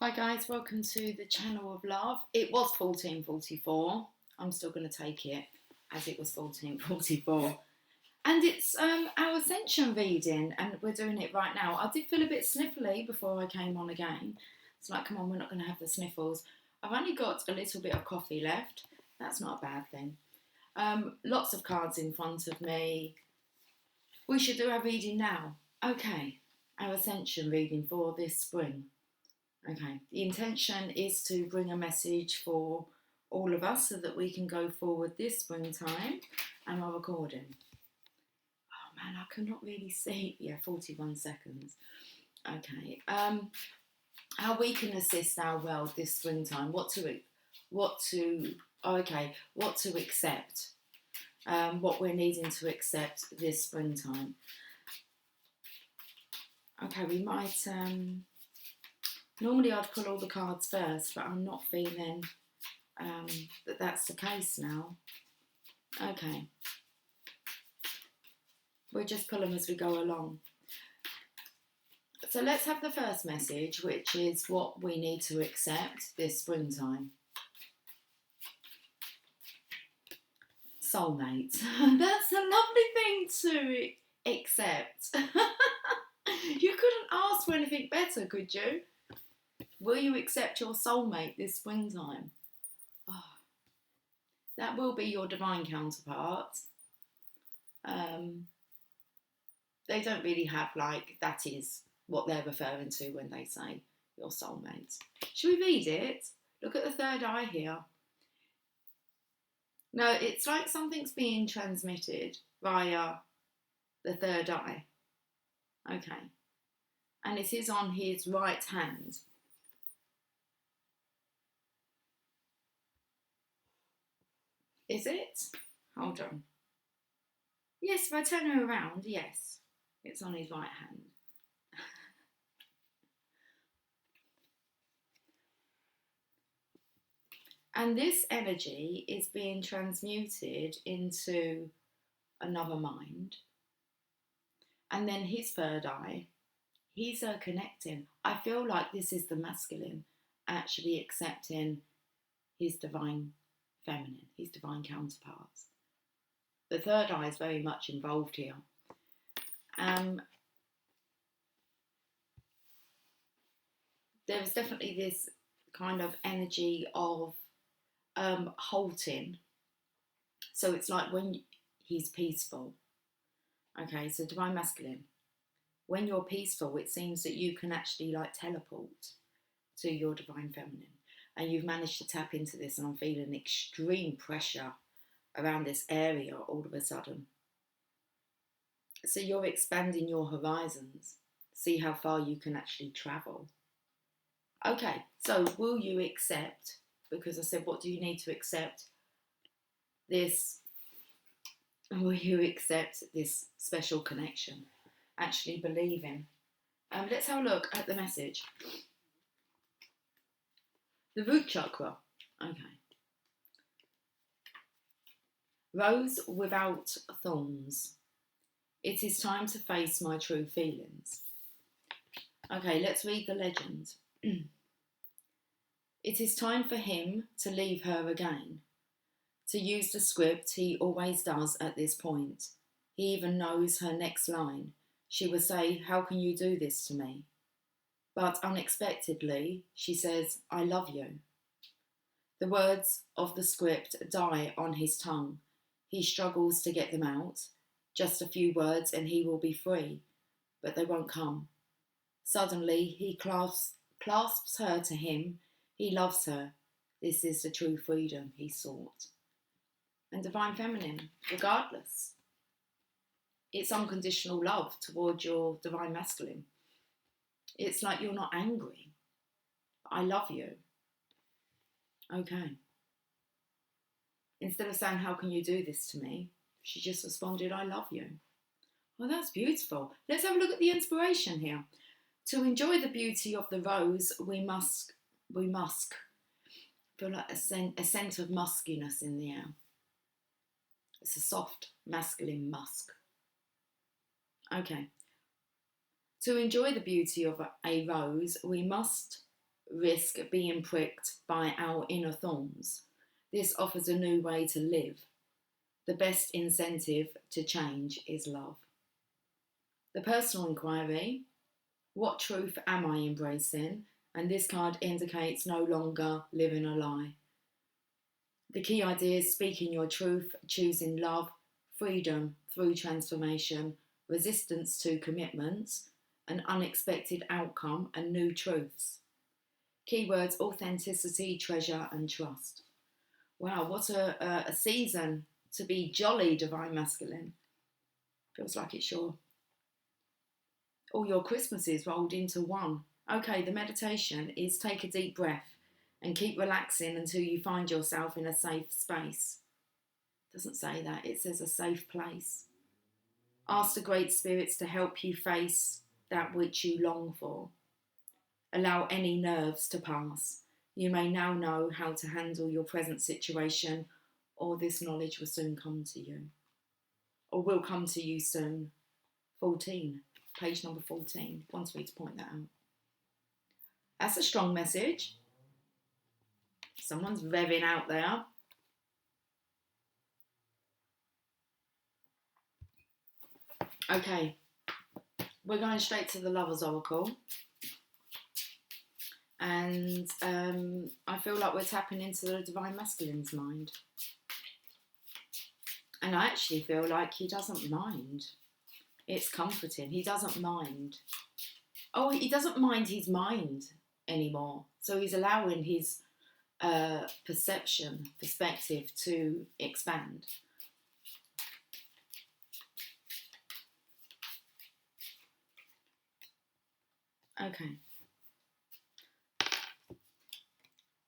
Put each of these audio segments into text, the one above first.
Hi guys, welcome to the channel of love. It was 1444. I'm still going to take it as it was 1444. And it's our Ascension reading, and we're doing it right now. I did feel a bit sniffly before I came on again. It's like, come on, we're not going to have the sniffles. I've only got a little bit of coffee left. That's not a bad thing. Lots of cards in front of me. We should do our reading now. Okay, our Ascension reading for this spring. Okay, the intention is to bring a message for all of us so that we can go forward this springtime. Am I recording? Oh man, I could not really see. Yeah, 41 seconds. Okay, how we can assist our world this springtime, what to accept, what we're needing to accept this springtime. Okay, we might, normally I'd pull all the cards first, but I'm not feeling that that's the case now. Okay. We'll just pull them as we go along. So let's have the first message, which is what we need to accept this springtime. Soulmate. That's a lovely thing to accept. You couldn't ask for anything better, could you? Will you accept your soulmate this springtime? Oh, that will be your divine counterpart. They don't really have that is what they're referring to when they say your soulmate. Should we read it? Look at the third eye here. No, it's like something's being transmitted via the third eye. Okay. And it is on his right hand. Is it? Hold on. Yes, if I turn her around, yes. It's on his right hand. And this energy is being transmuted into another mind. And then his third eye, he's connecting. I feel like this is the masculine actually accepting his divine feminine, his divine counterparts. The third eye is very much involved here. There's definitely this kind of energy of halting. So it's like when he's peaceful. Okay, so divine masculine. When you're peaceful, it seems that you can actually teleport to your divine feminine. And you've managed to tap into this, and I'm feeling extreme pressure around this area all of a sudden. So you're expanding your horizons. See how far you can actually travel. Okay, so will you accept, because I said, what do you need to accept this? Will you accept this special connection? Actually believing. Let's have a look at the message. The root chakra. Okay. Rose without thorns. It is time to face my true feelings. Okay, let's read the legend. It is time for him to leave her again. To use the script he always does at this point. He even knows her next line. She will say, "How can you do this to me?" But unexpectedly, she says, "I love you." The words of the script die on his tongue. He struggles to get them out. Just a few words and he will be free, but they won't come. Suddenly, he clasps her to him. He loves her. This is the true freedom he sought. And divine feminine, regardless. It's unconditional love towards your divine masculine. It's like you're not angry. I love you. Okay. Instead of saying, "How can you do this to me?" she just responded, "I love you." Well, that's beautiful. Let's have a look at the inspiration here. To enjoy the beauty of the rose, we must feel like a scent of muskiness in the air. It's a soft, masculine musk. Okay. To enjoy the beauty of a rose, we must risk being pricked by our inner thorns. This offers a new way to live. The best incentive to change is love. The personal inquiry: what truth am I embracing? And this card indicates no longer living a lie. The key idea is speaking your truth, choosing love, freedom through transformation, resistance to commitments, an unexpected outcome, and new truths. Keywords: authenticity, treasure, and trust. Wow, what a season to be jolly, Divine Masculine. Feels like it's all your Christmases rolled into one. Okay, the meditation is take a deep breath and keep relaxing until you find yourself in a safe space. It doesn't say that, it says a safe place. Ask the great spirits to help you face that which you long for. Allow any nerves to pass. You may now know how to handle your present situation, or this knowledge will soon come to you. Or will come to you soon. 14, page number 14, wants me to point that out. That's a strong message. Someone's revving out there. Okay, we're going straight to the Lover's Oracle. And I feel like we're tapping into the Divine Masculine's mind. And I actually feel like he doesn't mind. It's comforting. He doesn't mind. Oh, he doesn't mind his mind anymore. So he's allowing his perspective to expand. Okay.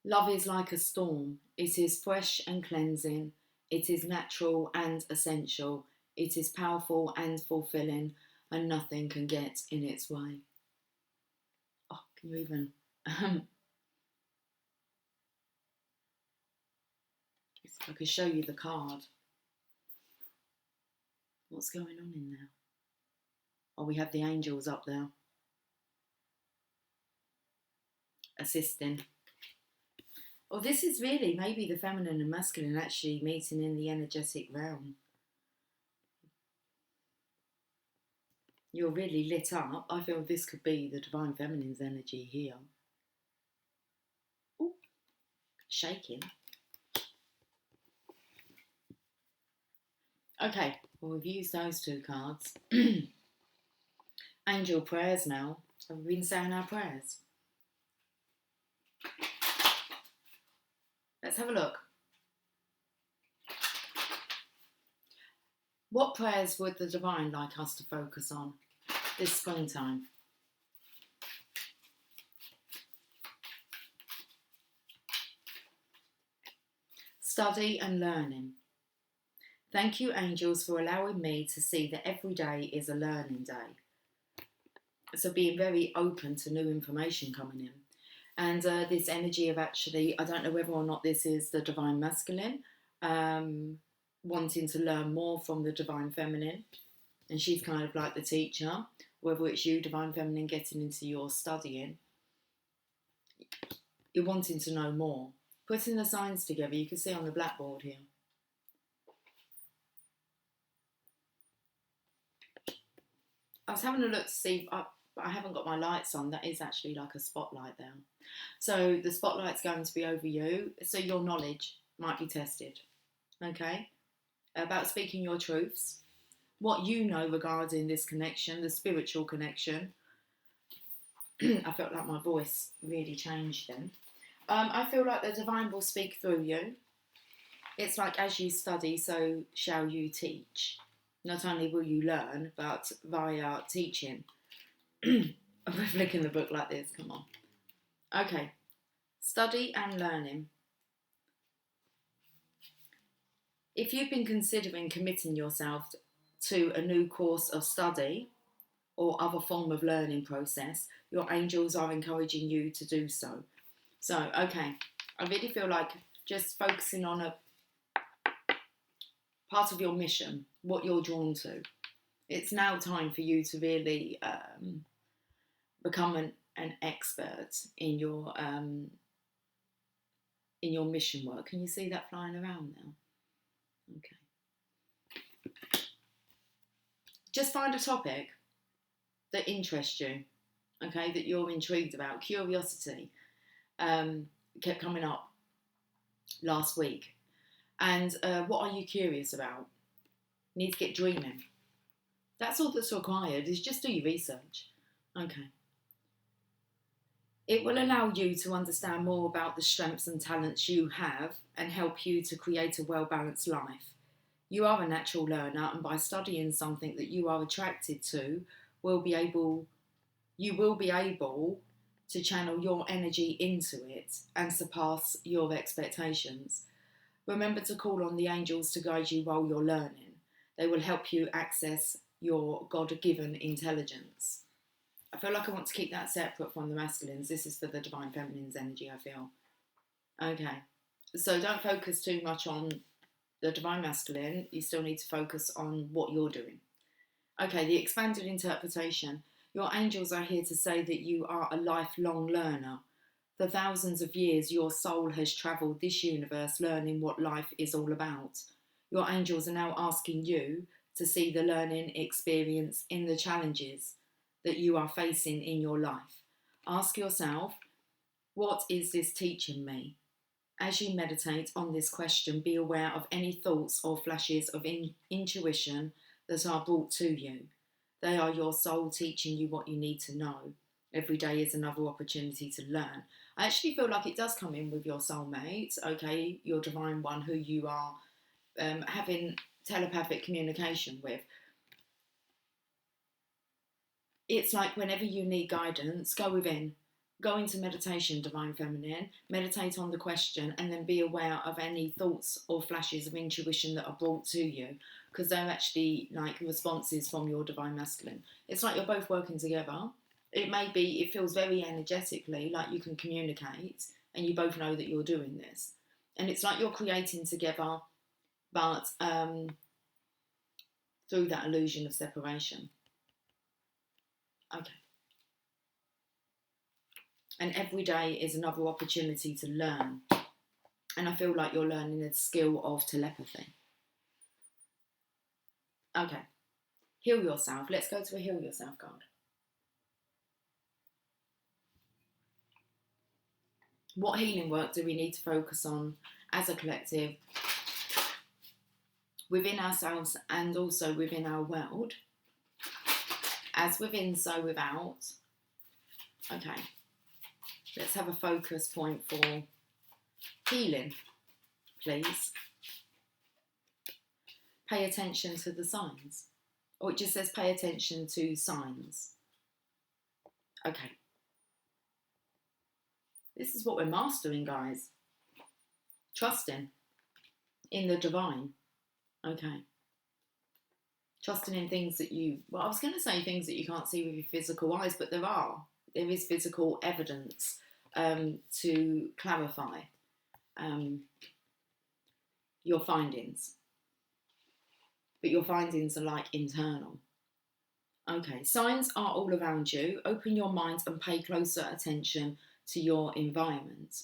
Love is like a storm. It is fresh and cleansing. It is natural and essential. It is powerful and fulfilling, and nothing can get in its way. Oh, can you even... I could show you the card. What's going on in there? Oh, we have the angels up there. Assisting. Well, this is really maybe the feminine and masculine actually meeting in the energetic realm. You're really lit up. I feel this could be the Divine Feminine's energy here. Ooh, shaking. Okay, well, we've used those two cards. Angel prayers now. Have we been saying our prayers? Let's have a look. What prayers would the Divine like us to focus on this springtime? Study and learning. Thank you, angels, for allowing me to see that every day is a learning day. So being very open to new information coming in. And this energy of actually, I don't know whether or not this is the Divine Masculine, wanting to learn more from the Divine Feminine. And she's kind of like the teacher. Whether it's you, Divine Feminine, getting into your studying. You're wanting to know more. Putting the signs together, you can see on the blackboard here. I was having a look to see, I haven't got my lights on. That is actually like a spotlight there. So the spotlight's going to be over you. So your knowledge might be tested. Okay? About speaking your truths. What you know regarding this connection, the spiritual connection. I felt like my voice really changed then. I feel like the Divine will speak through you. It's like as you study, so shall you teach. Not only will you learn, but via teaching. I'm flicking the book like this, come on. Okay, study and learning. If you've been considering committing yourself to a new course of study or other form of learning process, your angels are encouraging you to do so. So, okay, I really feel like just focusing on a part of your mission, what you're drawn to. It's now time for you to really become an expert in your mission work. Can you see that flying around now? Okay. Just find a topic that interests you, okay, that you're intrigued about. Curiosity kept coming up last week. And what are you curious about? You need to get dreaming. That's all that's required, is just do your research. Okay. It will allow you to understand more about the strengths and talents you have and help you to create a well-balanced life. You are a natural learner, and by studying something that you are attracted to, you will be able to channel your energy into it and surpass your expectations. Remember to call on the angels to guide you while you're learning. They will help you access your God-given intelligence. I feel like I want to keep that separate from the masculines. This is for the divine feminine's energy, I feel. Okay, so don't focus too much on the divine masculine. You still need to focus on what you're doing. Okay, the expanded interpretation. Your angels are here to say that you are a lifelong learner. For thousands of years, your soul has travelled this universe learning what life is all about. Your angels are now asking you to see the learning experience in the challenges that you are facing in your life. Ask yourself, what is this teaching me? As you meditate on this question, be aware of any thoughts or flashes of intuition that are brought to you. They are your soul teaching you what you need to know. Every day is another opportunity to learn. I actually feel like it does come in with your soulmate, okay, your divine one who you are having telepathic communication with. It's like whenever you need guidance, go within. Go into meditation, divine feminine, meditate on the question, and then be aware of any thoughts or flashes of intuition that are brought to you, because they're actually like responses from your divine masculine. It's like you're both working together. It feels very energetically like you can communicate and you both know that you're doing this. And it's like you're creating together, but through that illusion of separation. Okay. And every day is another opportunity to learn. And I feel like you're learning the skill of telepathy. Okay. Heal yourself. Let's go to a heal yourself card. What healing work do we need to focus on as a collective, within ourselves and also within our world? As within, so without. Okay. Let's have a focus point for healing, please. Pay attention to the signs. Or it just says pay attention to signs. Okay. This is what we're mastering, guys. Trusting in the divine. Okay. Trusting in things that I was going to say things that you can't see with your physical eyes, but there is physical evidence to clarify your findings. But your findings are like internal. Okay, signs are all around you. Open your mind and pay closer attention to your environment.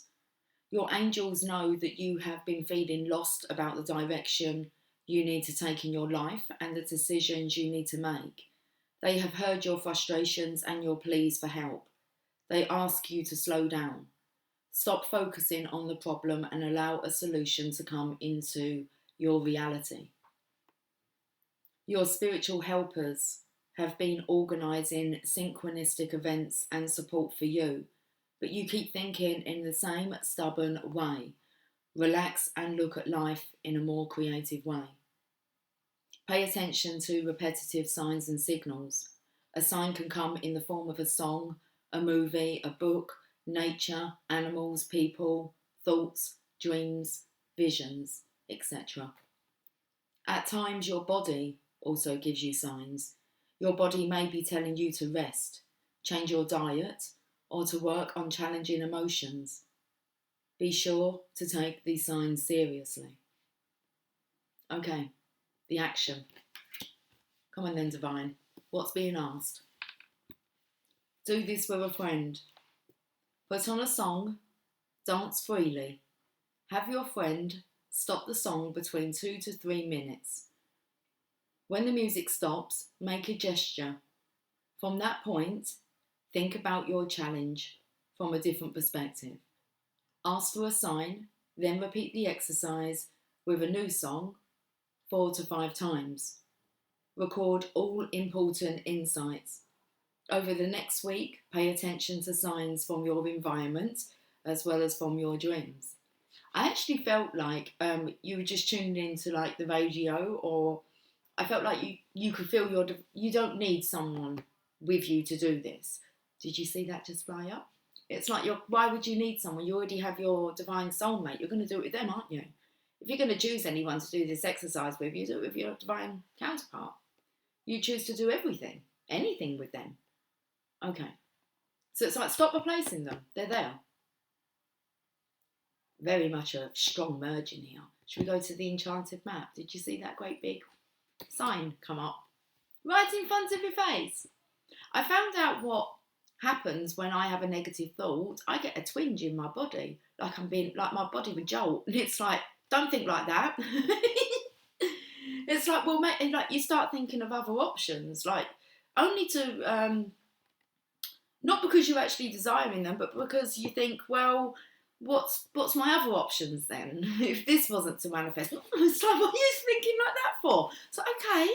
Your angels know that you have been feeling lost about the direction you need to take in your life and the decisions you need to make. They have heard your frustrations and your pleas for help. They ask you to slow down. Stop focusing on the problem and allow a solution to come into your reality. Your spiritual helpers have been organising synchronistic events and support for you, but you keep thinking in the same stubborn way. Relax and look at life in a more creative way. Pay attention to repetitive signs and signals. A sign can come in the form of a song, a movie, a book, nature, animals, people, thoughts, dreams, visions, etc. At times, your body also gives you signs. Your body may be telling you to rest, change your diet, or to work on challenging emotions. Be sure to take these signs seriously. Okay, the action. Come on then, divine. What's being asked? Do this with a friend. Put on a song, dance freely. Have your friend stop the song between 2 to 3 minutes. When the music stops, make a gesture. From that point, think about your challenge from a different perspective. Ask for a sign, then repeat the exercise with a new song 4 to 5 times. Record all important insights. Over the next week, pay attention to signs from your environment as well as from your dreams. I actually felt like you were just tuned into like the radio, or I felt like you could feel you don't need someone with you to do this. Did you see that just fly up? It's like why would you need someone? You already have your divine soulmate. You're going to do it with them, aren't you? If you're going to choose anyone to do this exercise with, you do it with your divine counterpart. You choose to do everything, anything with them. Okay. So it's like stop replacing them. They're there. Very much a strong merge in here. Should we go to the enchanted map? Did you see that great big sign come up? Right in front of your face. I found out what happens when I have a negative thought. I get a twinge in my body. Like my body would jolt. And it's like, don't think like that. It's like, well, mate, like you start thinking of other options. Like, only to, not because you're actually desiring them, but because you think, well, what's my other options then? If this wasn't to manifest, it's like, what are you thinking like that for? It's like, okay.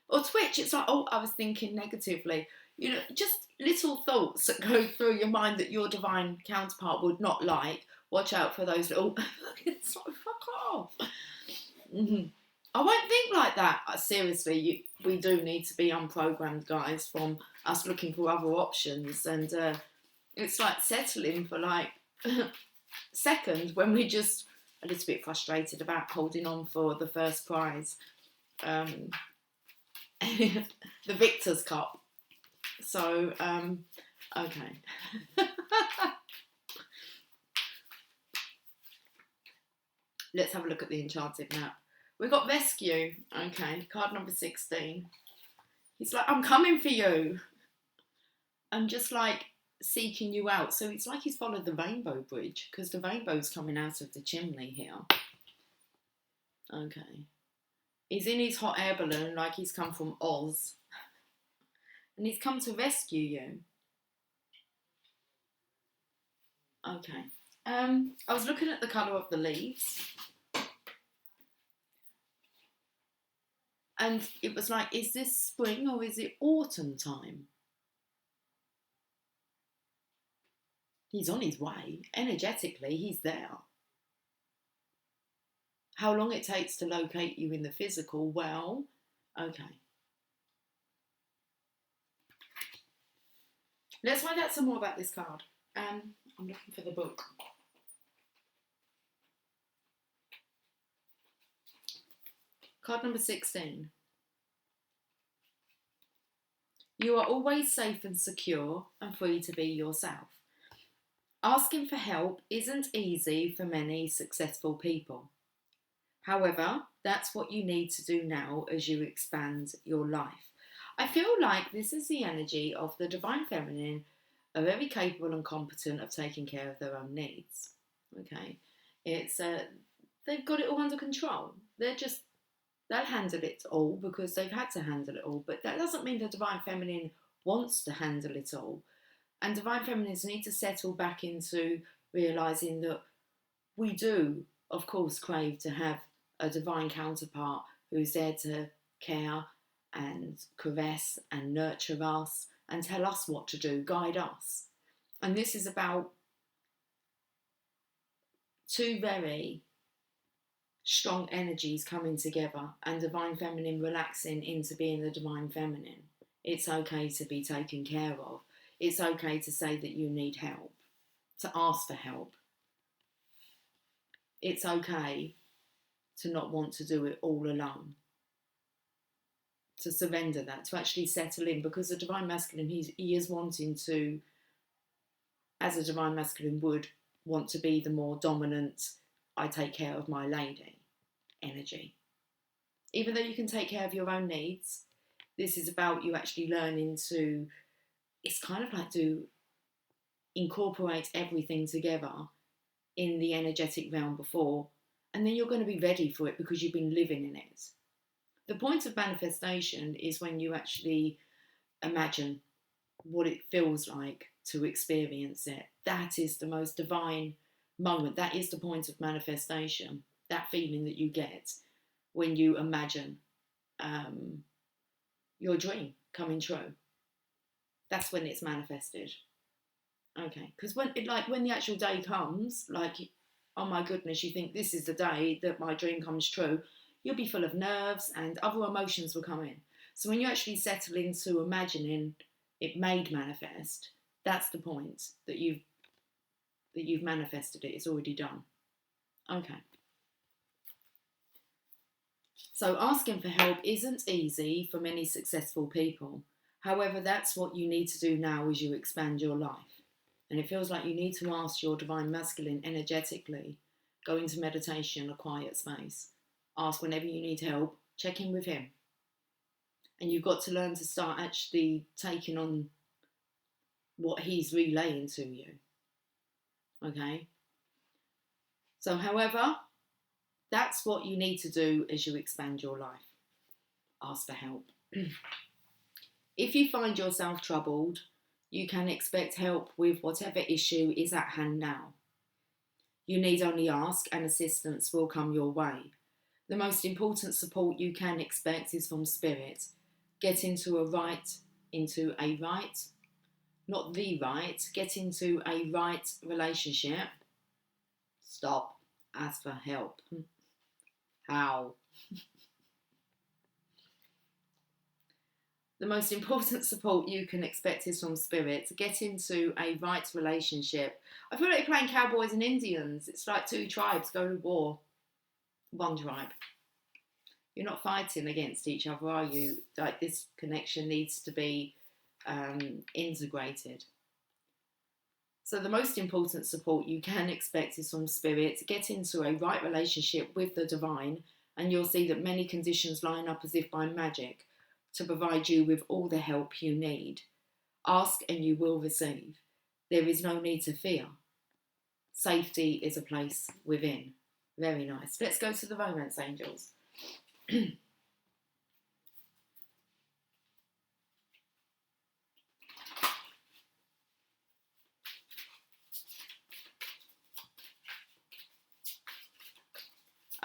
Or Twitch, it's like, oh, I was thinking negatively. You know, just little thoughts that go through your mind that your divine counterpart would not like. Watch out for those little, it's like, fuck off. Mm-hmm. I won't think like that. Seriously, we do need to be unprogrammed, guys, from us looking for other options. And it's like settling for like second when we're just a little bit frustrated about holding on for the first prize, the Victor's Cup. So, okay. Let's have a look at the enchanted map. We've got Rescue. Okay, card number 16. He's like, I'm coming for you. I'm just like seeking you out. So it's like he's followed the rainbow bridge because the rainbow's coming out of the chimney here. Okay. He's in his hot air balloon like he's come from Oz. And he's come to rescue you. Okay. I was looking at the colour of the leaves. And it was like, is this spring or is it autumn time? He's on his way. Energetically, he's there. How long it takes to locate you in the physical, well, okay. Let's find out some more about this card. I'm looking for the book. Card number 16. You are always safe and secure and free to be yourself. Asking for help isn't easy for many successful people. However, that's what you need to do now as you expand your life. I feel like this is the energy of the Divine Feminine, are very capable and competent of taking care of their own needs. Okay, it's they've got it all under control. They'll handle it all because they've had to handle it all. But that doesn't mean the Divine Feminine wants to handle it all. And Divine Feminines need to settle back into realising that we do, of course, crave to have a divine counterpart who's there to care and caress and nurture us and tell us what to do, guide us. And this is about two very strong energies coming together and Divine Feminine relaxing into being the Divine Feminine. It's okay to be taken care of. It's okay to say that you need help, to ask for help. It's okay to not want to do it all alone. To surrender that, to actually settle in, because the Divine Masculine, he is wanting to, as a Divine Masculine would, want to be the more dominant, I take care of my lady energy. Even though you can take care of your own needs, this is about you actually learning to it's kind of like to incorporate everything together in the energetic realm before, and then you're going to be ready for it because you've been living in it. The point of manifestation is when you actually imagine what it feels like to experience it. That is the most divine moment. That is the point of manifestation. That feeling that you get when you imagine your dream coming true. That's when it's manifested. Okay, because when the actual day comes, like, oh my goodness, you think this is the day that my dream comes true, you'll be full of nerves and other emotions will come in. So when you actually settle into imagining it made manifest, that's the point that you've manifested it. It's already done. Okay. So asking for help isn't easy for many successful people. However, that's what you need to do now as you expand your life. And it feels like you need to ask your divine masculine energetically. Go into meditation, a quiet space. Ask whenever you need help. Check in with him. And you've got to learn to start actually taking on what he's relaying to you. Okay? So, however, that's what you need to do as you expand your life. Ask for help. If you find yourself troubled, you can expect help with whatever issue is at hand now. You need only ask and assistance will come your way. The most important support you can expect is from spirit. Get into a right, not the right, get into a right relationship. Stop. Ask for help. How? The most important support you can expect is from spirit. Get into a right relationship. I feel like you're playing cowboys and Indians. It's like two tribes go to war. One tribe. You're not fighting against each other, are you? Like, this connection needs to be integrated. So the most important support you can expect is from spirit. Get into a right relationship with the divine, and you'll see that many conditions line up as if by magic to provide you with all the help you need. Ask and you will receive. There is no need to fear. Safety is a place within. Very nice. Let's go to the romance angels.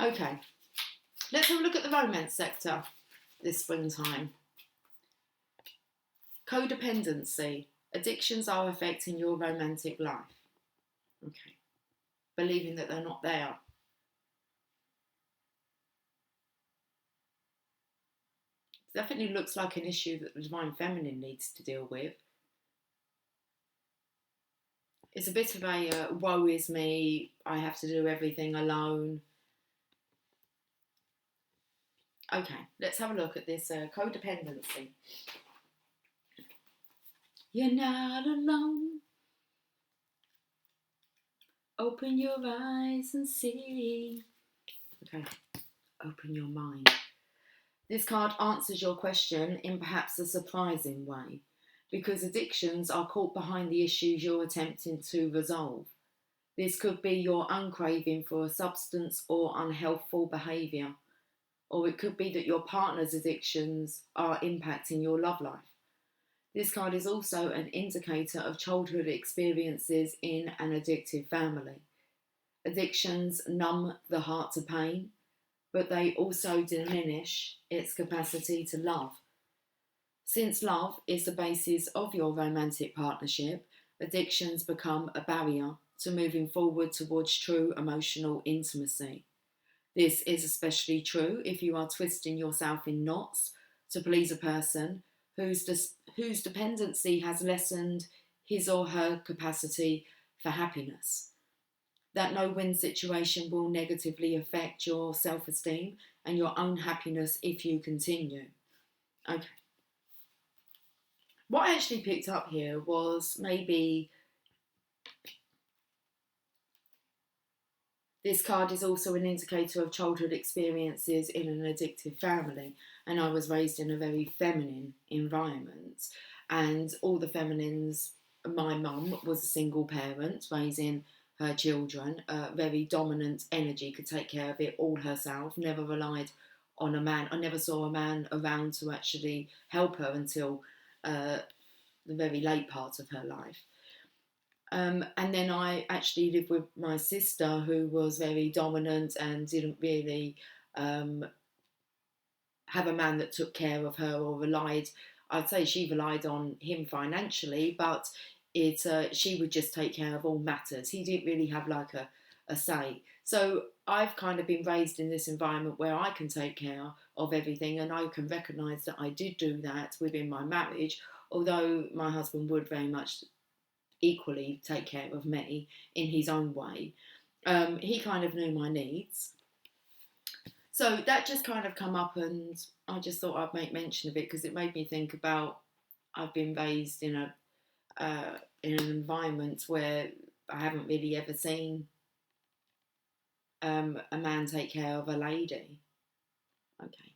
Okay, let's have a look at the romance sector this springtime. Codependency. Addictions are affecting your romantic life. Okay. Believing that they're not there. Definitely looks like an issue that the divine feminine needs to deal with. It's a bit of a woe is me, I have to do everything alone. Okay, let's have a look at this codependency. You're not alone. Open your eyes and see. Okay, open your mind. This card answers your question in perhaps a surprising way, because addictions are caught behind the issues you're attempting to resolve. This could be your own craving for a substance or unhealthful behaviour, or it could be that your partner's addictions are impacting your love life. This card is also an indicator of childhood experiences in an addictive family. Addictions numb the heart to pain, but they also diminish its capacity to love. Since love is the basis of your romantic partnership, addictions become a barrier to moving forward towards true emotional intimacy. This is especially true if you are twisting yourself in knots to please a person whose dependency has lessened his or her capacity for happiness. That no-win situation will negatively affect your self-esteem and your own happiness if you continue. Okay. What I actually picked up here was maybe this card is also an indicator of childhood experiences in an addictive family, and I was raised in a very feminine environment. and all the feminines. My mum was a single parent raising her children, very dominant energy, could take care of it all herself, never relied on a man. I never saw a man around to actually help her until the very late part of her life. And then I actually lived with my sister, who was very dominant and didn't really have a man that took care of her or relied. I'd say she relied on him financially, but she would just take care of all matters. He didn't really have like a say. So I've kind of been raised in this environment where I can take care of everything, and I can recognise that I did do that within my marriage, although my husband would very much equally take care of me in his own way. He kind of knew my needs. So that just kind of come up, and I just thought I'd make mention of it because it made me think about I've been raised in an environment where I haven't really ever seen a man take care of a lady. Okay,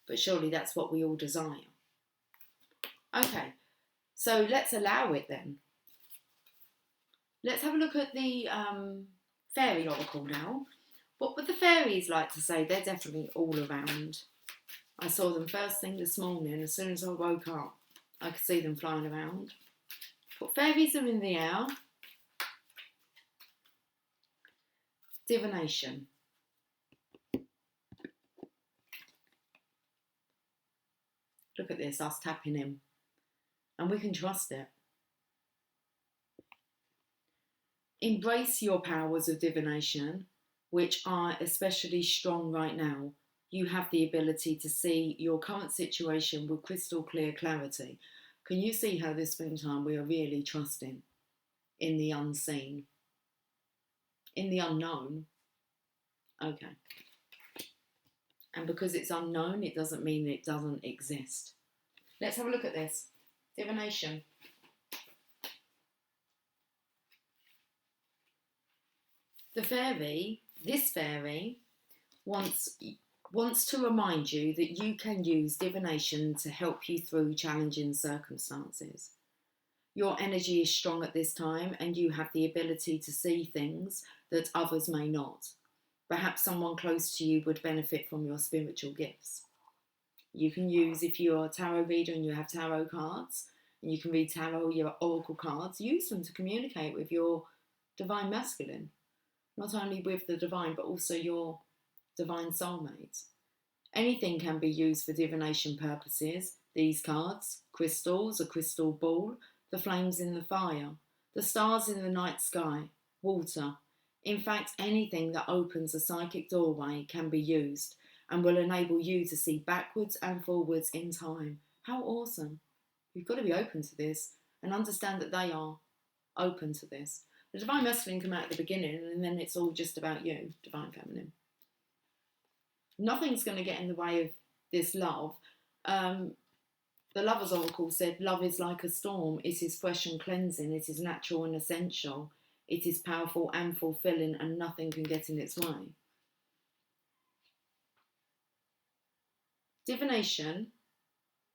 but surely that's what we all desire. Okay, so let's allow it then. Let's have a look at the fairy oracle now. What would the fairies like to say? They're definitely all around. I saw them first thing this morning. As soon as I woke up, I could see them flying around. But fairies are in the air. Divination. Look at this, us tapping him. And we can trust it. Embrace your powers of divination, which are especially strong right now. You have the ability to see your current situation with crystal clear clarity. Can you see how this springtime we are really trusting in the unseen, in the unknown? Okay. And because it's unknown, it doesn't mean it doesn't exist. Let's have a look at this. Divination. This fairy wants to remind you that you can use divination to help you through challenging circumstances. Your energy is strong at this time and you have the ability to see things that others may not. Perhaps someone close to you would benefit from your spiritual gifts. You can use, if you're a tarot reader and you have tarot cards, and you can read tarot, your oracle cards, use them to communicate with your divine masculine. Not only with the divine, but also your divine soulmates. Anything can be used for divination purposes. These cards, crystals, a crystal ball, the flames in the fire, the stars in the night sky, water. In fact, anything that opens a psychic doorway can be used and will enable you to see backwards and forwards in time. How awesome. You've got to be open to this and understand that they are open to this. The divine masculine come out at the beginning and then it's all just about you, divine feminine. Nothing's going to get in the way of this love. The Lover's Oracle said, love is like a storm. It is fresh and cleansing. It is natural and essential. It is powerful and fulfilling and nothing can get in its way. Divination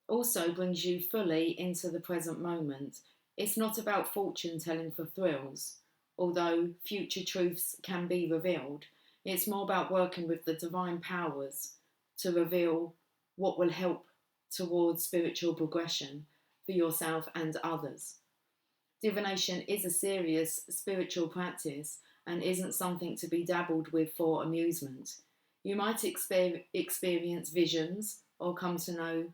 also brings you fully into the present moment. It's not about fortune telling for thrills, although future truths can be revealed. It's more about working with the divine powers to reveal what will help towards spiritual progression for yourself and others. Divination is a serious spiritual practice and isn't something to be dabbled with for amusement. You might experience visions or come to know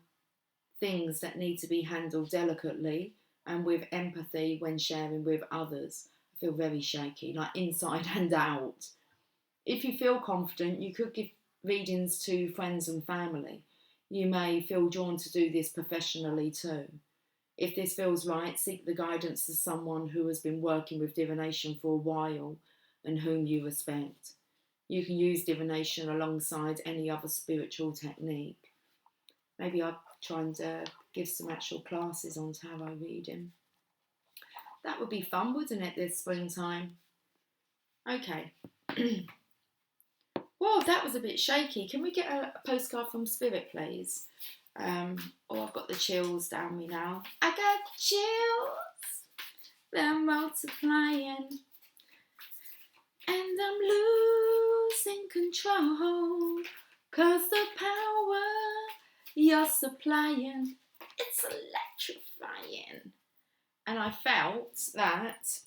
things that need to be handled delicately and with empathy when sharing with others. I feel very shaky, like inside and out. If you feel confident, you could give readings to friends and family. You may feel drawn to do this professionally too. If this feels right, seek the guidance of someone who has been working with divination for a while and whom you respect. You can use divination alongside any other spiritual technique. Maybe I'll try and give some actual classes on tarot reading. That would be fun, wouldn't it, this springtime? Okay. Whoa, that was a bit shaky. Can we get a postcard from Spirit, please? Oh, I've got the chills down me now. I got chills, they're multiplying, and I'm losing control, 'cause the power you're supplying, it's electrifying. And I felt that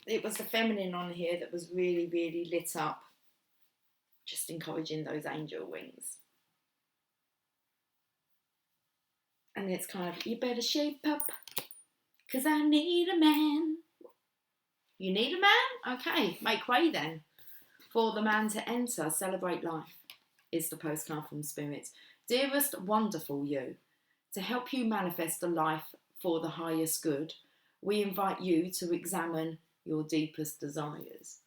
it was the feminine on here that was really, really lit up, just encouraging those angel wings. And it's kind of, you better shape up, 'cause I need a man. You need a man? Okay, make way then for the man to enter. Celebrate life is the postcard from Spirit. Dearest, wonderful you, to help you manifest a life for the highest good, we invite you to examine your deepest desires.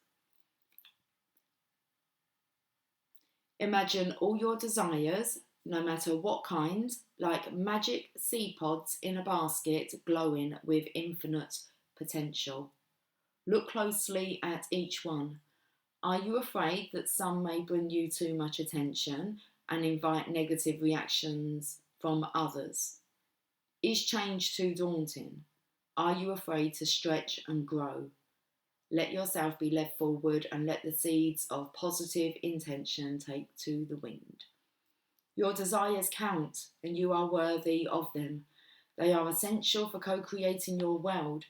Imagine all your desires, no matter what kind, like magic seed pods in a basket glowing with infinite potential. Look closely at each one. Are you afraid that some may bring you too much attention and invite negative reactions from others? Is change too daunting? Are you afraid to stretch and grow? Let yourself be led forward and let the seeds of positive intention take to the wind. Your desires count and you are worthy of them. They are essential for co-creating your world.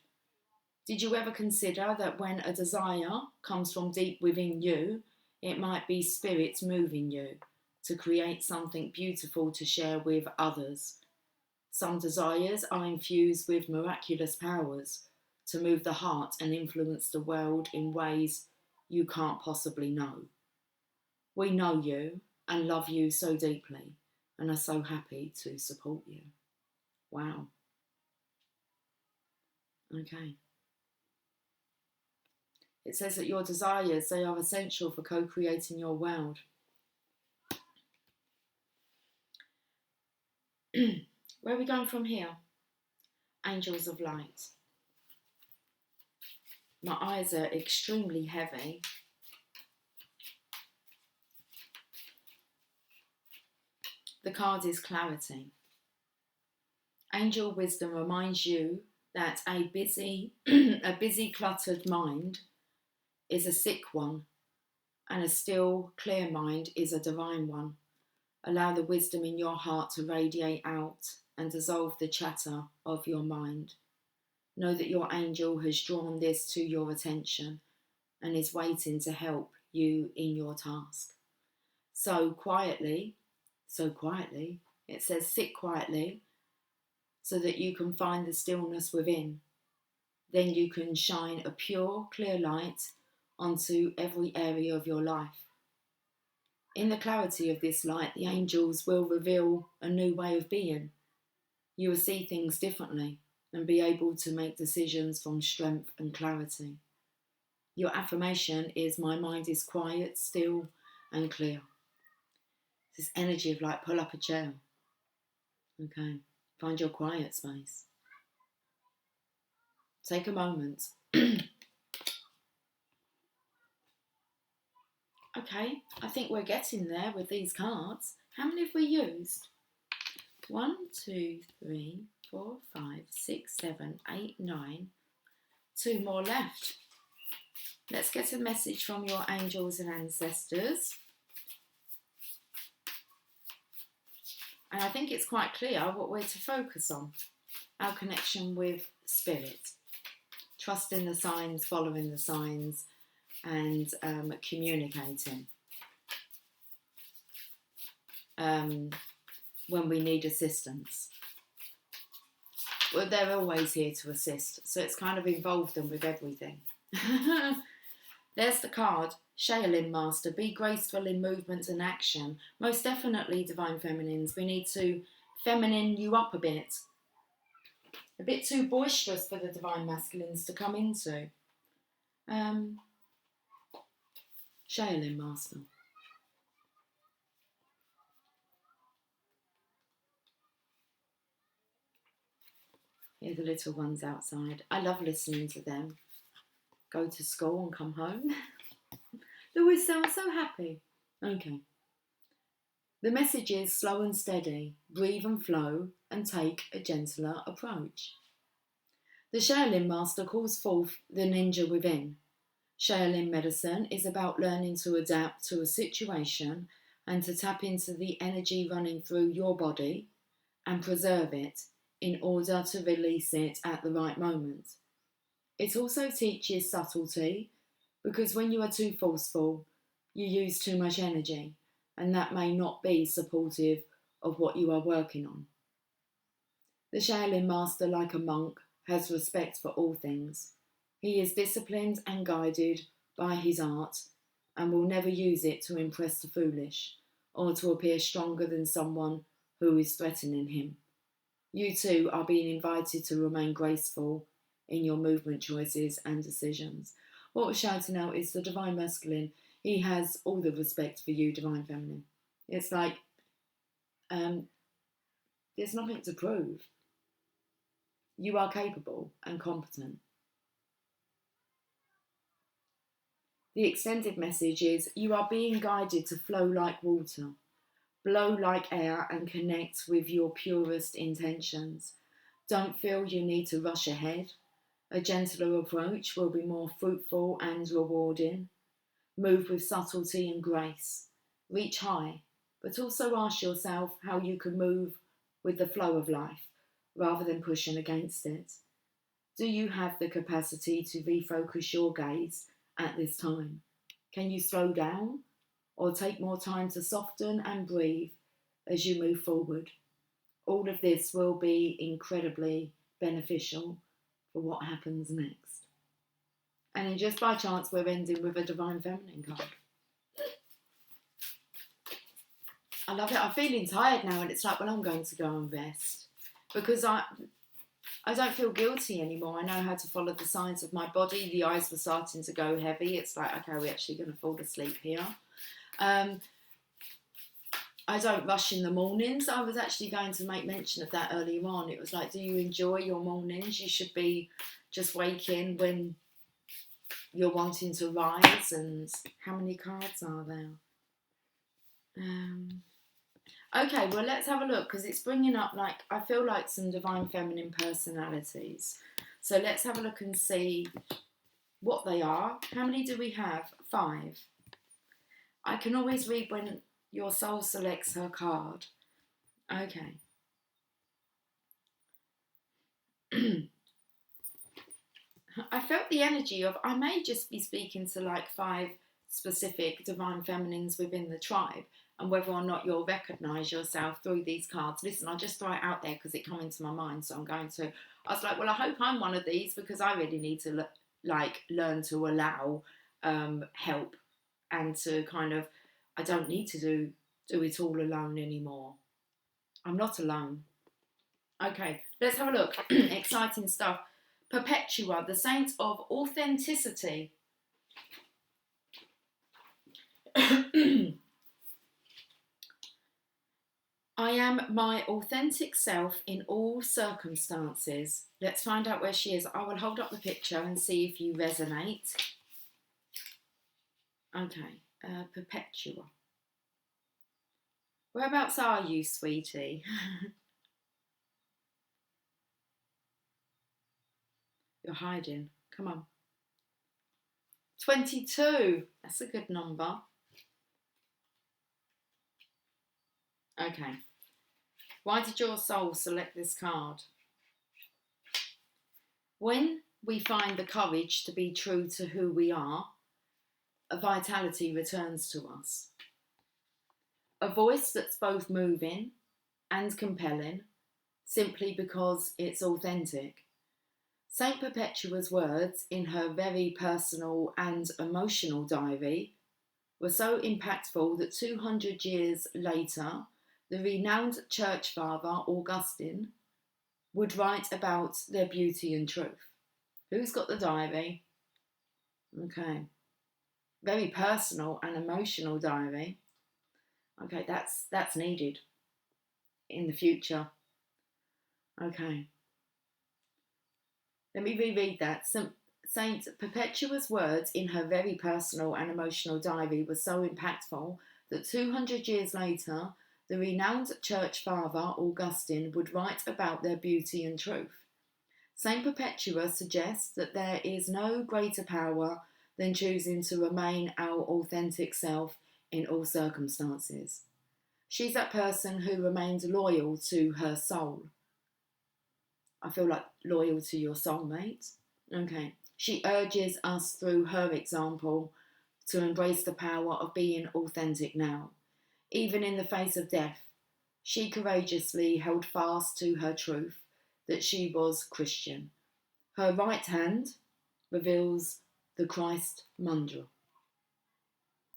Did you ever consider that when a desire comes from deep within you, it might be spirit moving you to create something beautiful to share with others? Some desires are infused with miraculous powers to move the heart and influence the world in ways you can't possibly know. We know you and love you so deeply and are so happy to support you. Wow. Okay. It says that your desires, they are essential for co-creating your world. Where are we going from here? Angels of light. My eyes are extremely heavy. The card is clarity. Angel wisdom reminds you that a busy, cluttered mind is a sick one, and a still, clear mind is a divine one. Allow the wisdom in your heart to radiate out and dissolve the chatter of your mind. Know that your angel has drawn this to your attention and is waiting to help you in your task. So quietly, it says sit quietly so that you can find the stillness within. Then you can shine a pure, clear light onto every area of your life. In the clarity of this light, the angels will reveal a new way of being. You will see things differently and be able to make decisions from strength and clarity. Your affirmation is, my mind is quiet, still and clear. This energy of like, pull up a chair. Okay, find your quiet space. Take a moment. Okay, I think we're getting there with these cards. How many have we used? 1, 2, 3, 4, 5, 6, 7, 8, 9. 2 more left. Let's get a message from your angels and ancestors. And I think it's quite clear what we're to focus on. Our connection with spirit. Trusting the signs, following the signs, and communicating. When we need assistance. Well, they're always here to assist, so it's kind of involved them with everything. There's the card, Shaolin Master, be graceful in movement and action. Most definitely, Divine Feminines, we need to feminine you up a bit too boisterous for the Divine Masculines to come into. Shaolin Master. Hear the little ones outside. I love listening to them. Go to school and come home. They always sound so happy. Okay. The message is slow and steady, breathe and flow, and take a gentler approach. The Shaolin Master calls forth the ninja within. Shaolin medicine is about learning to adapt to a situation and to tap into the energy running through your body and preserve it in order to release it at the right moment. It also teaches subtlety because when you are too forceful, you use too much energy, and that may not be supportive of what you are working on. The Shaolin Master, like a monk, has respect for all things. He is disciplined and guided by his art and will never use it to impress the foolish or to appear stronger than someone who is threatening him. You too are being invited to remain graceful in your movement choices and decisions. What we're shouting out is the Divine Masculine. He has all the respect for you, Divine Feminine. It's like there's nothing to prove. You are capable and competent. The extended message is you are being guided to flow like water, blow like air, and connect with your purest intentions. Don't feel you need to rush ahead. A gentler approach will be more fruitful and rewarding. Move with subtlety and grace. Reach high, but also ask yourself how you can move with the flow of life rather than pushing against it. Do you have the capacity to refocus your gaze at this time? Can you slow down or take more time to soften and breathe as you move forward? All of this will be incredibly beneficial for what happens next. And then just by chance, we're ending with a Divine Feminine card. I love it. I'm feeling tired now, and it's like, well, I'm going to go and rest because I don't feel guilty anymore. I know how to follow the signs of my body. The eyes were starting to go heavy. It's like, okay, we're actually going to fall asleep here. I don't rush in the mornings. I was actually going to make mention of that earlier on. It was like, do you enjoy your mornings? You should be just waking when you're wanting to rise. And how many cards are there? Okay, well, let's have a look because it's bringing up, like, I feel like some Divine Feminine personalities. So let's have a look and see what they are. How many do we have? 5. I can always read when your soul selects her card. Okay. I felt the energy of, I may just be speaking to like 5 specific Divine Feminines within the tribe, and whether or not you'll recognise yourself through these cards. Listen, I'll just throw it out there because it came into my mind, so I'm going to. I was like, well, I hope I'm one of these because I really need to learn to allow help and to kind of, I don't need to do it all alone anymore. I'm not alone. Okay, let's have a look. Exciting stuff. Perpetua, the saint of authenticity. I am my authentic self in all circumstances. Let's find out where she is. I will hold up the picture and see if you resonate. Okay, Perpetua. Whereabouts are you, sweetie? You're hiding. Come on. 22. That's a good number. Okay. Why did your soul select this card? When we find the courage to be true to who we are, a vitality returns to us. A voice that's both moving and compelling, simply because it's authentic. Saint Perpetua's words in her very personal and emotional diary were so impactful that 200 years later, the renowned church father, Augustine, would write about their beauty and truth. Who's got the diary? Okay. Very personal and emotional diary. Okay, that's needed in the future. Okay. Let me reread that. Saint Perpetua's words in her very personal and emotional diary were so impactful that 200 years later, the renowned church father Augustine would write about their beauty and truth. St. Perpetua suggests that there is no greater power than choosing to remain our authentic self in all circumstances. She's that person who remains loyal to her soul. I feel like loyal to your soulmate. Okay. She urges us through her example to embrace the power of being authentic now. Even in the face of death, she courageously held fast to her truth that she was Christian. Her right hand reveals the Christ mundra.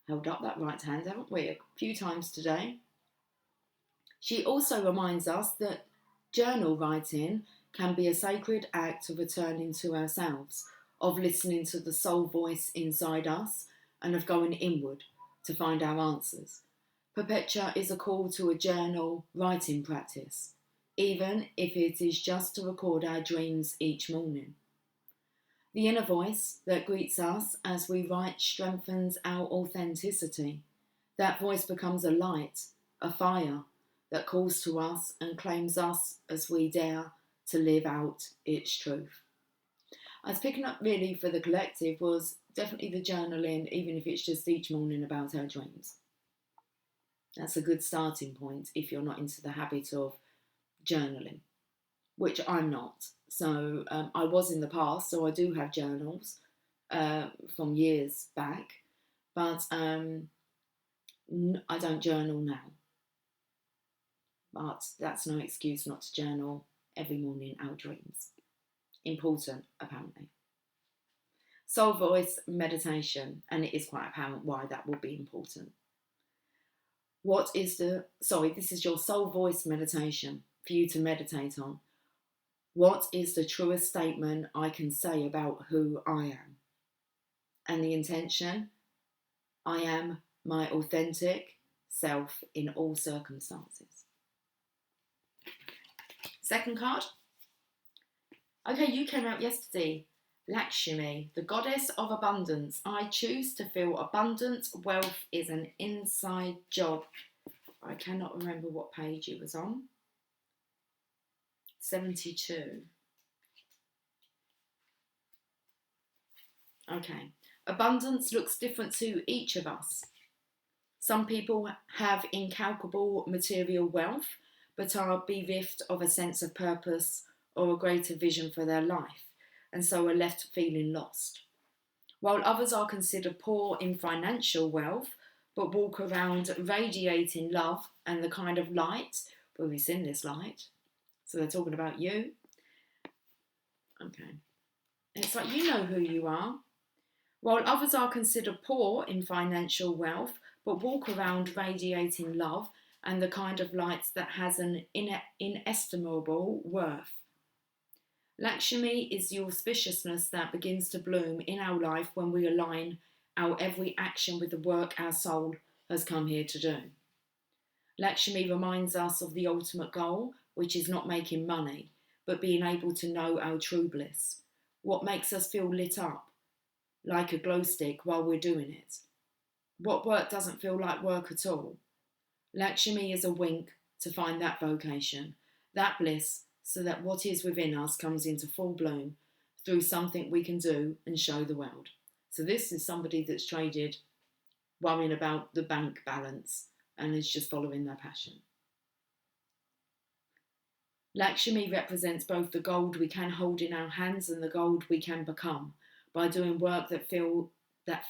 Held up that right hand, haven't we, a few times today? She also reminds us that journal writing can be a sacred act of returning to ourselves, of listening to the soul voice inside us, and of going inward to find our answers. Perpetua is a call to a journal writing practice, even if it is just to record our dreams each morning. The inner voice that greets us as we write strengthens our authenticity. That voice becomes a light, a fire, that calls to us and claims us as we dare to live out its truth. I was picking up really for the collective was definitely the journaling, even if it's just each morning about our dreams. That's a good starting point if you're not into the habit of journaling, which I'm not. So I was in the past, so I do have journals from years back, but I don't journal now. But that's no excuse not to journal every morning our dreams. Important, apparently. Soul voice meditation, and it is quite apparent why that will be important. This is your soul voice meditation for you to meditate on. What is the truest statement I can say about who I am? And the intention, I am my authentic self in all circumstances. Second card. Okay, you came out yesterday. Lakshmi, the goddess of abundance. I choose to feel abundant. Wealth is an inside job. I cannot remember what page it was on. 72. Okay. Abundance looks different to each of us. Some people have incalculable material wealth, but are bereft of a sense of purpose or a greater vision for their life, and so are left feeling lost. While others are considered poor in financial wealth, but walk around radiating love and the kind of light, well, we've seen this light, so they're talking about you. Okay. It's like, you know who you are. While others are considered poor in financial wealth, but walk around radiating love and the kind of light that has an inestimable worth. Lakshmi is the auspiciousness that begins to bloom in our life when we align our every action with the work our soul has come here to do. Lakshmi reminds us of the ultimate goal, which is not making money, but being able to know our true bliss, what makes us feel lit up, like a glow stick while we're doing it. What work doesn't feel like work at all. Lakshmi is a wink to find that vocation, that bliss, so that what is within us comes into full bloom through something we can do and show the world. So this is somebody that's traded worrying about the bank balance and is just following their passion. Lakshmi represents both the gold we can hold in our hands and the gold we can become by doing work that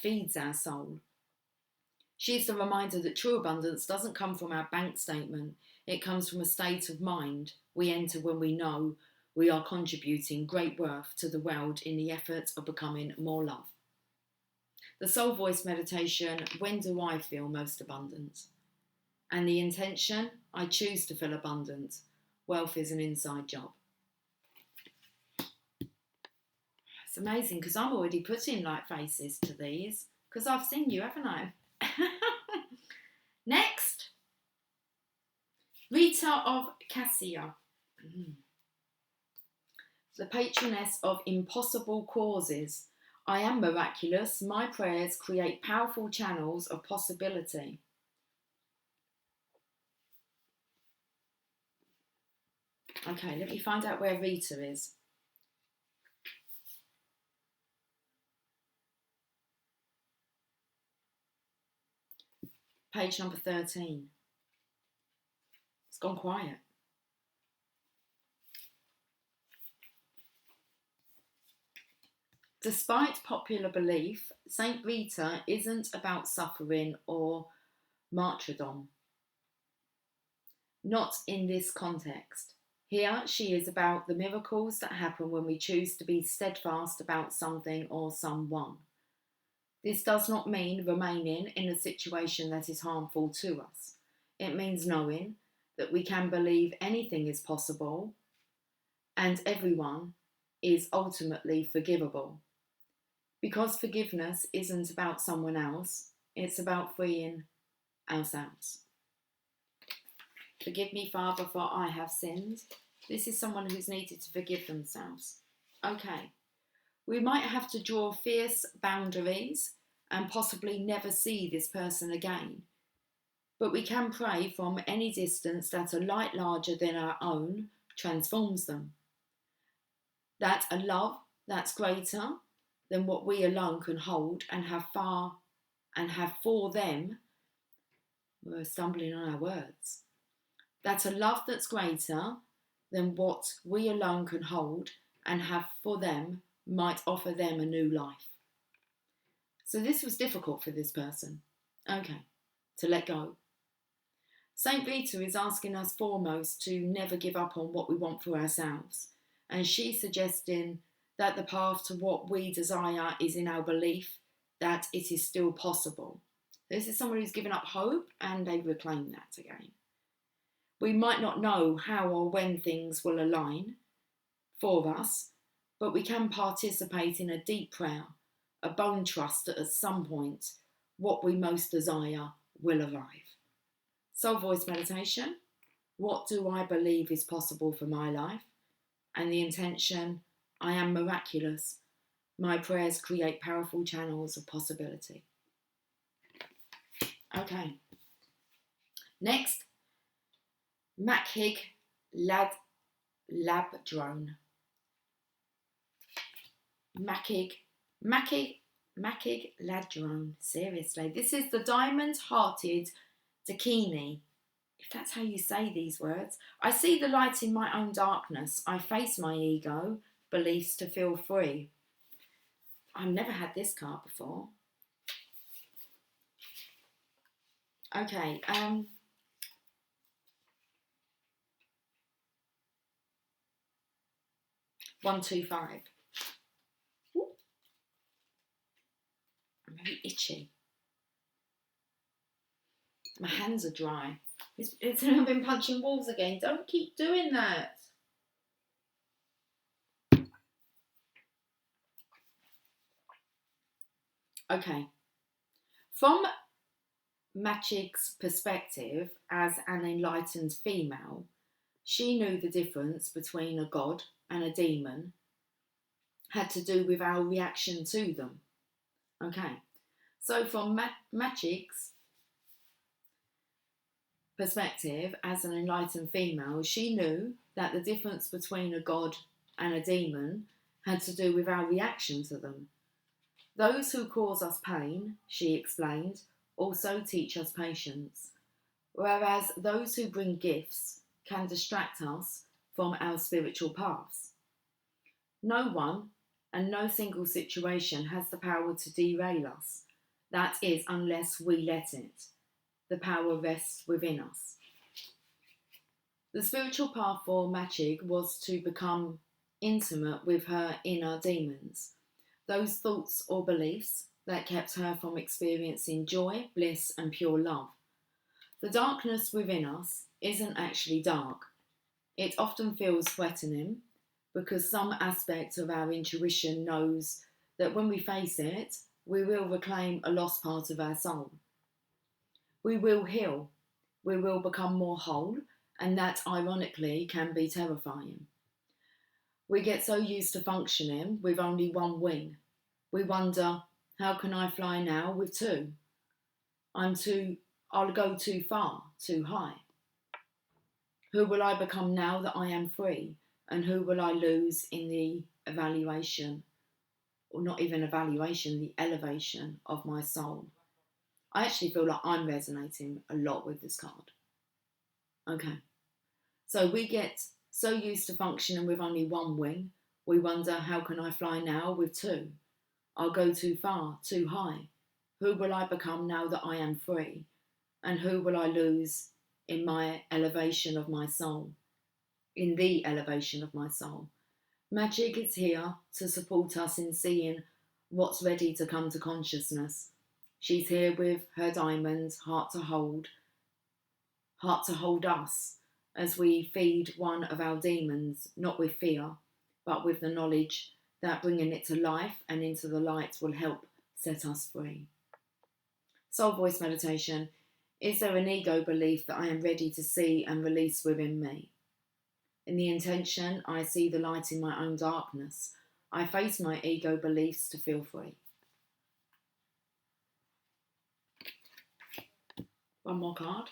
feeds our soul. She is the reminder that true abundance doesn't come from our bank statement. It comes from a state of mind we enter when we know we are contributing great worth to the world in the effort of becoming more love. The soul voice meditation, when do I feel most abundant? And the intention, I choose to feel abundant. Wealth is an inside job. It's amazing because I'm already putting like faces to these because I've seen you, haven't I? Next, Rita of Cassia, the patroness of impossible causes. I am miraculous. My prayers create powerful channels of possibility. Okay, let me find out where Rita is. Page number 13. It's gone quiet. Despite popular belief, Saint Rita isn't about suffering or martyrdom. Not in this context. Here she is about the miracles that happen when we choose to be steadfast about something or someone. This does not mean remaining in a situation that is harmful to us. It means knowing that we can believe anything is possible and everyone is ultimately forgivable. Because forgiveness isn't about someone else, it's about freeing ourselves. Forgive me, Father, for I have sinned. This is someone who's needed to forgive themselves. Okay. We might have to draw fierce boundaries and possibly never see this person again. But we can pray from any distance that a light larger than our own transforms them. That a love that's greater than what we alone can hold and have for them. We're stumbling on our words. That a love that's greater than what we alone can hold and have for them might offer them a new life. So this was difficult for this person. Okay, to let go. Saint Rita is asking us foremost to never give up on what we want for ourselves. And she's suggesting that the path to what we desire is in our belief that it is still possible. This is someone who's given up hope and they reclaim that again. We might not know how or when things will align for us, but we can participate in a deep prayer, a bone trust that at some point what we most desire will arrive. Soul voice meditation. What do I believe is possible for my life? And the intention, I am miraculous. My prayers create powerful channels of possibility. Okay. Next, Machig Lab Drone. Machig Ladrone. Seriously, this is the diamond-hearted Dakini. If that's how you say these words. I see the light in my own darkness. I face my ego beliefs to feel free. I've never had this card before. Okay. 125. Ooh. I'm very itchy. My hands are dry. It's I've been punching walls again. Don't keep doing that. Okay. From Machig's perspective as an enlightened female, she knew the difference between a god and a demon had to do with our reaction to them. Okay. So from Machig's perspective as an enlightened female, she knew that the difference between a god and a demon had to do with our reaction to them. Those who cause us pain, she explained, also teach us patience, whereas those who bring gifts can distract us from our spiritual paths. No one and no single situation has the power to derail us. That is, unless we let it. The power rests within us. The spiritual path for Machig was to become intimate with her inner demons, those thoughts or beliefs that kept her from experiencing joy, bliss, and pure love. The darkness within us isn't actually dark. It often feels threatening because some aspect of our intuition knows that when we face it, we will reclaim a lost part of our soul. We will heal. We will become more whole, and that, ironically, can be terrifying. We get so used to functioning with only one wing. We wonder, how can I fly now with two? I'll go too far, too high. Who will I become now that I am free? And who will I lose in the evaluation, or not even evaluation, the elevation of my soul? I actually feel like I'm resonating a lot with this card. Okay. So we get so used to functioning with only one wing, we wonder, how can I fly now with two? I'll go too far, too high. Who will I become now that I am free? And who will I lose in my elevation of my soul? In the elevation of my soul. Magic is here to support us in seeing what's ready to come to consciousness. She's here with her diamonds, heart to hold us as we feed one of our demons, not with fear, but with the knowledge that bringing it to life and into the light will help set us free. Soul voice meditation. Is there an ego belief that I am ready to see and release within me? In the intention, I see the light in my own darkness. I face my ego beliefs to feel free. One more card.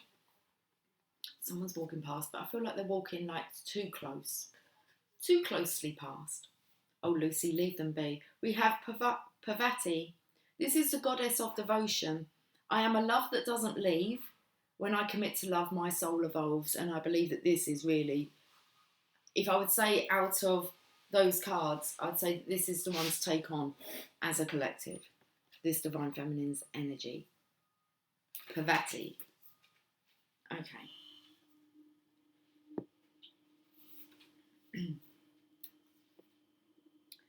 Someone's walking past, but I feel like they're walking like too closely past. Oh, Lucy, leave them be. We have Parvati. This is the goddess of devotion. I am a love that doesn't leave. When I commit to love, my soul evolves. And I believe that this is really, if I would say out of those cards, I'd say this is the one to take on as a collective. This Divine Feminine's energy. Parvati. Okay.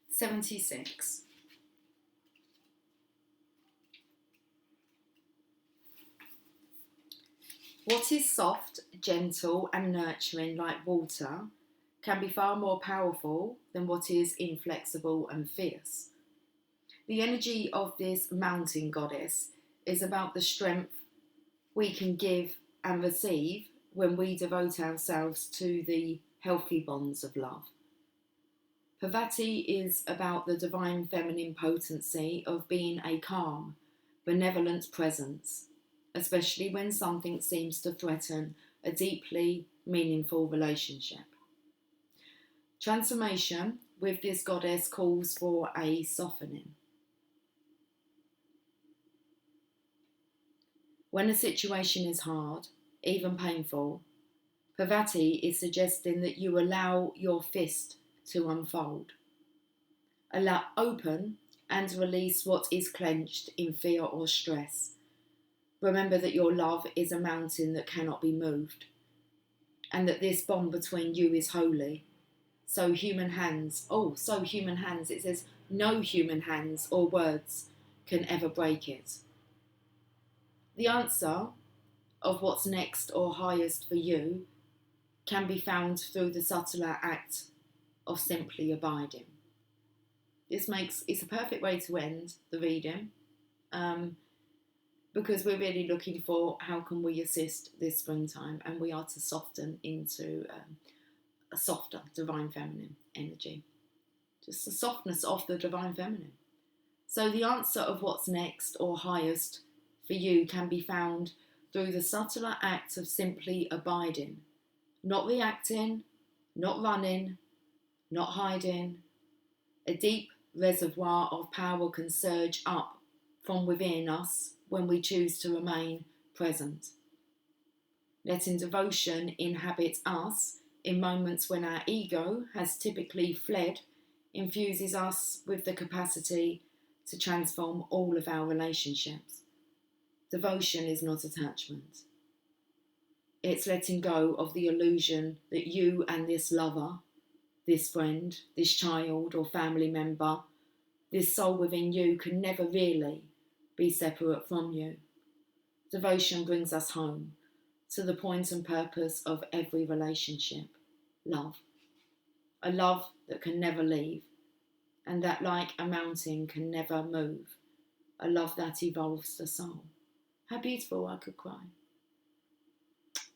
76. What is soft, gentle, and nurturing like water can be far more powerful than what is inflexible and fierce. The energy of this mountain goddess is about the strength we can give and receive when we devote ourselves to the healthy bonds of love. Parvati is about the divine feminine potency of being a calm, benevolent presence, especially when something seems to threaten a deeply meaningful relationship. Transformation with this goddess calls for a softening. When a situation is hard, even painful, Parvati is suggesting that you allow your fist to unfold. Allow open and release what is clenched in fear or stress. Remember that your love is a mountain that cannot be moved, and that this bond between you is holy. So human hands, it says no human hands or words can ever break it. The answer of what's next or highest for you can be found through the subtler act of simply abiding. It's a perfect way to end the reading, because we're really looking for how can we assist this springtime, and we are to soften into a softer divine feminine energy, just the softness of the divine feminine. So the answer of what's next or highest for you can be found through the subtler act of simply abiding, not reacting, not running, not hiding. A deep reservoir of power can surge up from within us when we choose to remain present. Letting devotion inhabit us in moments when our ego has typically fled infuses us with the capacity to transform all of our relationships. Devotion is not attachment. It's letting go of the illusion that you and this lover, this friend, this child or family member, this soul within you can never really be separate from you. Devotion brings us home to the point and purpose of every relationship, love. A love that can never leave, and that like a mountain can never move. A love that evolves the soul. How beautiful, I could cry.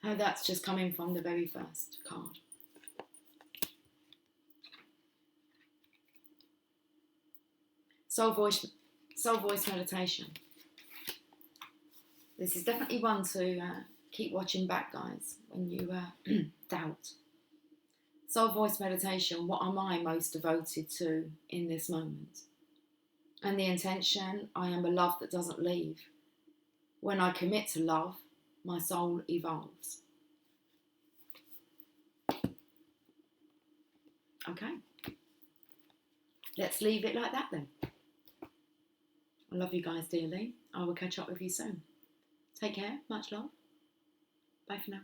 How that's just coming from the very first card. Soul voice meditation. This is definitely one to keep watching back, guys, when you doubt. Soul voice meditation, what am I most devoted to in this moment? And the intention, I am a love that doesn't leave. When I commit to love, my soul evolves. Okay. Let's leave it like that then. I love you guys dearly. I will catch up with you soon. Take care. Much love. Bye for now.